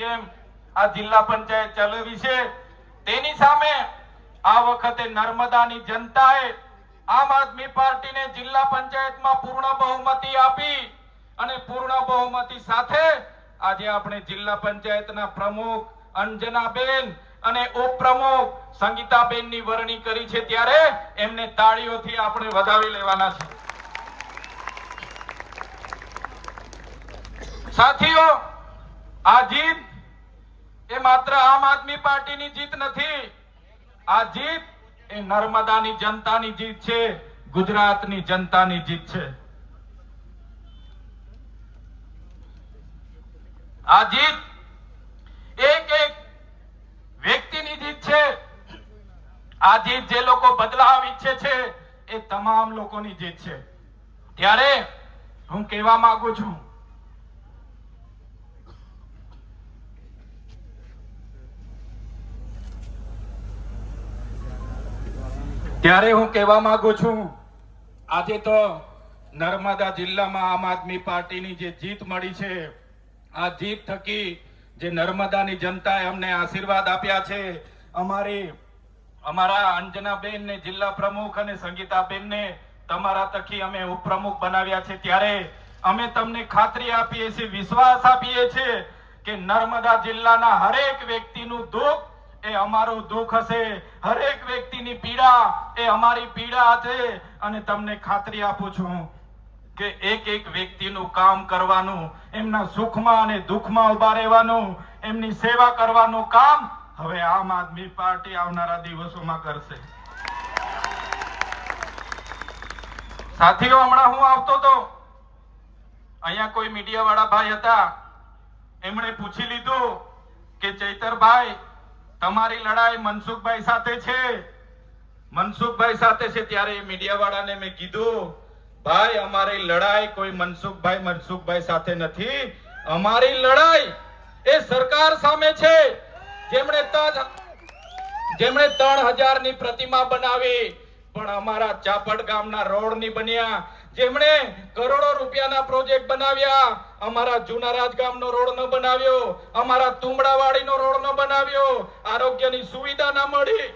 કેમ આ જિલ્લા પંચાયત ચલાવી છે તેની સામે આ વખતે નર્મદાની જનતાએ આમ આદમી પાર્ટીને જિલ્લા પંચાયતમાં પૂર્ણ બહુમતી આપી અને પૂર્ણ બહુમતી સાથે આજે આપણે જિલ્લા પંચાયતના પ્રમુખ અંજનાબેન અને ઉપપ્રમુખ સંગીતાબેનની વરણી કરી છે ત્યારે એમને તાળીઓથી આપણે વધાવી લેવાના છે। સાથીઓ, આ જીત એ માત્ર આમ આદમી પાર્ટીની જીત નથી, આ જીત એ નર્મદાની જનતાની જીત છે, ગુજરાતની જનતાની જીત છે। આ જીત એક એક વ્યક્તિની જીત છે। આ જીત જે લોકો બદલાવ ઈચ્છે છે એ તમામ લોકોની જીત છે। ત્યારે હું કહેવા માંગુ છું, આજે તો નર્મદા જિલ્લામાં આમ આદમી પાર્ટીની જે જીત મળી છે, આ જીત થકી જે નર્મદાની જનતાએ અમને આશીર્વાદ આપ્યા છે, અમારા અંજનાબેન ને જિલ્લા પ્રમુખ અને સંગીતાબેનને તમારા થકી અમે ઉપપ્રમુખ બનાવ્યા છે, ત્યારે અમે તમને ખાતરી આપીએ છીએ, વિશ્વાસ આપીએ છીએ કે નર્મદા જિલ્લાના હરેક વ્યક્તિનું દુઃખ એ અમારું દુઃખ હશે, હરેક વ્યક્તિની પીડા એ અમારી પીડા હશે। અને તમને ખાતરી આપું છું કે એક એક વ્યક્તિનું કામ કરવાનું, એમના સુખમાં અને દુઃખમાં ઉભા રહેવાનું, એમની સેવા કરવાનું કામ હવે આમ આદમી પાર્ટી આવનારા દિવસોમાં કરશે। સાથીઓ, હમણાં હું આવતો તો અહીંયા કોઈ મીડિયા વાળા ભાઈ હતા, એમણે પૂછી લીધું કે ચૈતરભાઈ, તમારી લડાઈ મનસુખભાઈ સાથે છે, મનસુખભાઈ સાથે છે। ત્યારે મીડિયા વાળાને મેં કીધું, ભાઈ અમારી લડાઈ કોઈ મનસુખભાઈ સાથે નથી, અમારી લડાઈ એ સરકાર સામે છે, જેમણે 3000 ની પ્રતિમા બનાવી પણ અમારા ચાપડ ગામના રોડ ની બન્યા, જેમણે કરોડો રૂપિયાના પ્રોજેક્ટ બનાવ્યા, અમારા જૂના રાજગામનો રોડ ન બનાવ્યો, અમારા તુમડાવાડીનો રોડ ન બનાવ્યો, આરોગ્યની સુવિધા ના મળી,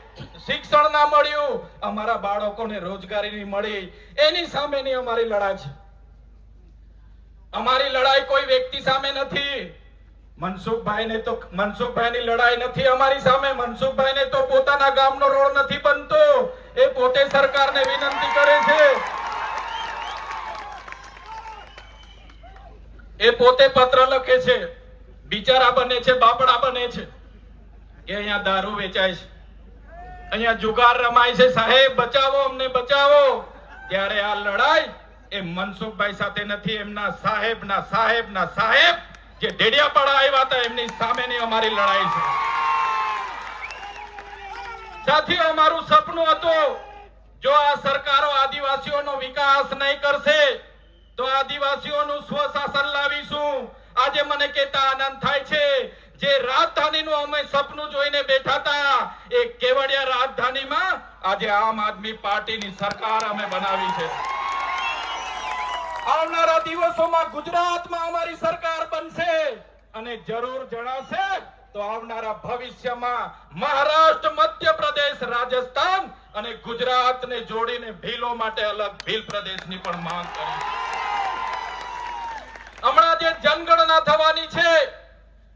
શિક્ષણ ના મળ્યું, અમારા બાળકોને રોજગારી નહીં મળી, એની સામેની અમારી લડાઈ છે। અમારી લડાઈ કોઈ વ્યક્તિ સામે નથી, મનસુખભાઈની લડાઈ નથી અમારી સામે। મનસુખભાઈને તો પોતાના ગામનો રોડ નથી બનતો, એ પોતે સરકારને વિનંતી કરે છે, એ પોતે પત્ર લખે છે, બિચારા બને છે, બાપડા બને છે કે અહીંયા દારૂ વેચાય છે, અહીંયા જુગાર રમાય છે, સાહેબ બચાવો, અમને બચાવો। ત્યારે આ લડાઈ એ મનસુખભાઈ સાથે નથી, એમના સાહેબના સાહેબ જે ડેડિયાપાડા આવ્યા હતા એમની સામેની અમારી લડાઈ છે। સાથીઓ, અમારું સપનું હતું, જો આ સરકારો આદિવાસીઓનો વિકાસ નહીં કરશે તો આદિવાસીઓનું સ્વશાસન લાવીશું। આજે મને કહેતા આનંદ થાય છે, જે રાજધાનીનું અમે સપનું જોઈને બેઠા હતા, એ કેવડિયા રાજધાનીમાં આજે આમ આદમી પાર્ટીની સરકાર અમે બનાવી છે। આવનારા દિવસોમાં ગુજરાતમાં અમારી સરકાર બનશે અને જરૂર જણાશે તો આવનારા ભવિષ્યમાં મહારાષ્ટ્ર, મધ્યપ્રદેશ, રાજસ્થાન અને ગુજરાતને જોડીને ભીલો માટે અલગ ભીલ પ્રદેશની પણ માંગ કરી છે। હમણાં જે જનગણના થવાની છે,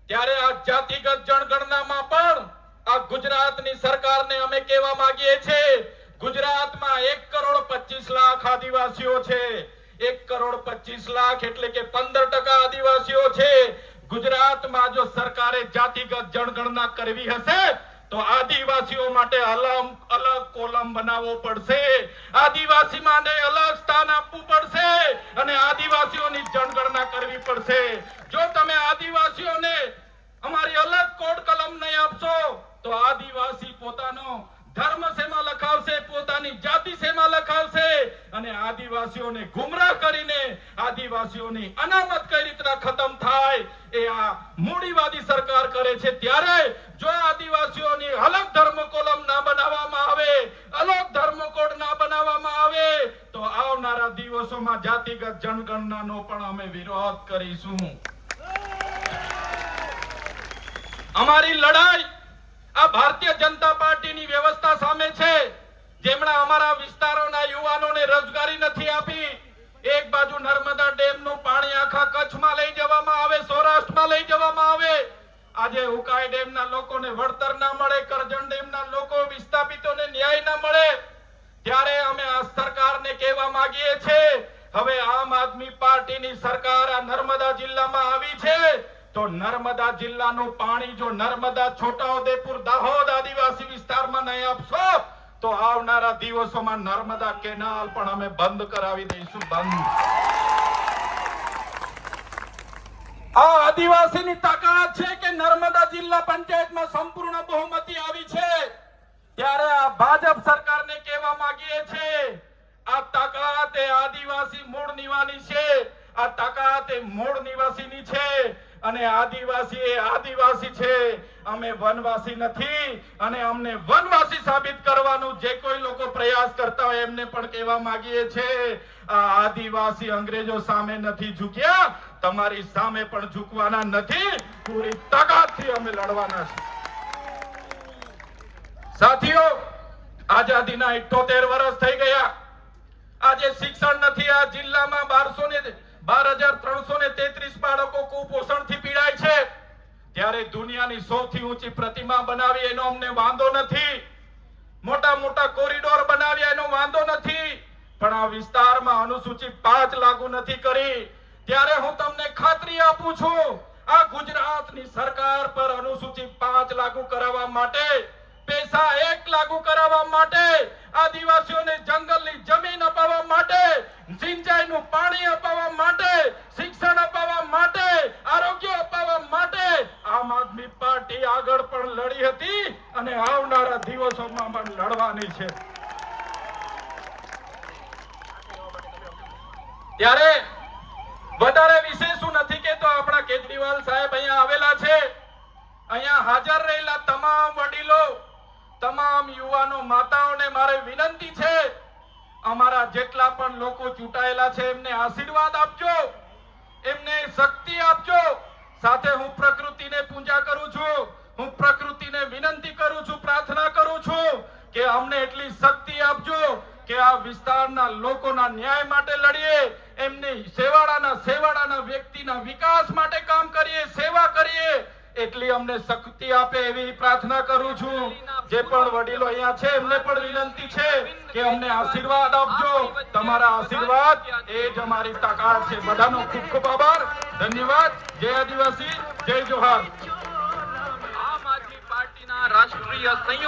ત્યારે આ જાતિગત જનગણનામાં પણ આ ગુજરાતની સરકારને અમે કહેવા માંગીએ છીએ, ગુજરાતમાં 1,25,00,000 આદિવાસીઓ છે, 1,25,00,000 એટલે કે 15% આદિવાસીઓ છે। ગુજરાતમાં જો સરકારે જાતિગત જનગણના કરવી હશે તો આદિવાસીઓ માટે અલગ કોલમ બનાવવો પડશે, આદિવાસી માટે અલગ સ્થાન આપવું પડશે અને આદિવાસીઓની જનગણના કરવી પડશે। જો તમે આદિવાસીઓને અમારી અલગ કોડ કલમ નહીં આપશો તો આદિવાસી પોતાનો ધર્મ શેમાં લખાવશે, પોતાની જાતિ શેમાં લખાવશે અને આદિવાસીઓને ગુમરાહ કરીને આદિવાસીઓની અનામત કઈ રીતના ખતમ થાય એ આ મૂડીવાદી સરકાર કરે છે। ત્યારે જો આદિવાસીઓની અલગ ધર્મ કોલમ ના બનાવવામાં આવે, અલગ ધર્મ કોડ ના બનાવવામાં આવે તો આવનારા દિવસોમાં જાતિગત જનગણનાનો પણ અમે વિરોધ કરીશું। અમારી લડાઈ આ ભારતીય જનતા પાર્ટીની વ્યવસ્થા સામે છે, જેમણે અમારા વિસ્તારોના યુવાનોને રોજગારી નથી આપી. એક બાજુ નર્મદા ડેમનું પાણી આખા કચ્છમાં લઈ જવામાં આવે, સૌરાષ્ટ્રમાં લઈ જવામાં આવે. આજે ઉકાઈ ડેમના લોકોને વળતર ના મળે, કરજણ ડેમના લોકો વિસ્થાપિતોને ન્યાય ના મળે, ત્યારે અમે આ સરકારને કહેવા માંગીએ છીએ, હવે આમ આદમી પાર્ટીની સરકાર આ નર્મદા જિલ્લામાં આવી છે તો નર્મદા જિલ્લાનું પાણી જો નર્મદા, છોટાઉદેપુર, દાહોદ આદિવાસી વિસ્તારમાં નહીં આપશો તો આવનારા દિવસોમાં નર્મદા કેનાલ પણ અમે બંધ કરાવી દઈશું. બંધ. આ આદિવાસીની તાકાત છે કે નર્મદા જિલ્લા પંચાયતમાં સંપૂર્ણ બહુમતી આવી છે, ત્યારે આ ભાજપ સરકારને કહેવા માંગીએ છીએ, આ તાકાત એ આદિવાસી મૂળ નિવાસી છે, આ તાકાત એ મૂળ નિવાસીની છે અને આદિવાસી એ આદિવાસી છે. અમે વનવાસી નથી અને અમને વનવાસી સાબિત કરવાનું જે કોઈ લોકો પ્રયાસ કરતા હોય એમને પણ કહેવા માંગીએ છીએ, આ આદિવાસી અંગ્રેજો સામે નથી ઝૂક્યા, તમારી સામે પણ ઝૂકવાના નથી. પૂરી તાકાતથી અમે લડવાના છે. સાથીઓ, આઝાદીના 78 વર્ષ થઈ ગયા. આજે શિક્ષણ નથી. આ જિલ્લામાં 12,333 બાળકો કુપોષણથી પીડાય છે, ત્યારે દુનિયાની સૌથી ઊંચી પ્રતિમા બનાવી એનો અમને વાંધો નથી, મોટા મોટા કોરિડોર બનાવ્યા એનો વાંધો નથી, પણ આ વિસ્તારમાં અનુસૂચિત 5 લાગુ નથી કરી. ત્યારે હું તમને ખાતરી આપું છું, આ ગુજરાતની સરકાર પર અનુસૂચિત 5 લાગુ કરાવવા માટે, પૈસા 1 લાગુ કરાવવા માટે, આદિવાસીઓને જંગલની જમીન અપાવવા માટે, સિંચાઈનું પાણી અપાવવા માટે, શિક્ષણ અપાવવા માટે, આરોગ્ય અપાવવા માટે આમ આદમી પાર્ટી આગળ પણ લડી હતી અને આવનારા દિવસોમાં પણ લડવાની છે. ત્યારે વધારે વિશેષ શું નથી કેતો, આપણા કેજરીવાલ સાહેબ અહીંયા આવેલા છે. અહીંયા હાજર રહેલા તમામ વડીલો, તમામ યુવાનો, માતાઓને મારે વિનંતી છે, અમારા જેટલા પણ લોકો ચૂંટાયેલા છે એમને આશીર્વાદ આપજો, એમને શક્તિ આપજો. સાથે હું પ્રકૃતિને પૂજા કરું છું, હું પ્રકૃતિને વિનંતી કરું છું, પ્રાર્થના કરું છું કે અમને એટલી શક્તિ આપજો કે આ વિસ્તારના લોકોના ન્યાય માટે લડીએ, એમની સેવાડાના વ્યક્તિના વિકાસ માટે કામ કરીએ, સેવા કરીએ, એટલી અમને શક્તિ આપે એવી પ્રાર્થના કરું છું. જે પણ વડીલો અહીંયા છે એમને પણ વિનંતી છે કે અમને આશીર્વાદ આપજો. તમારા આશીર્વાદ એ જ અમારી તાકાત છે. બધાનો ખૂબ ખૂબ આભાર, ધન્યવાદ. જય આદિવાસી, જય જોહાર. આમ આદમી પાર્ટીના રાષ્ટ્રીય સંયોજક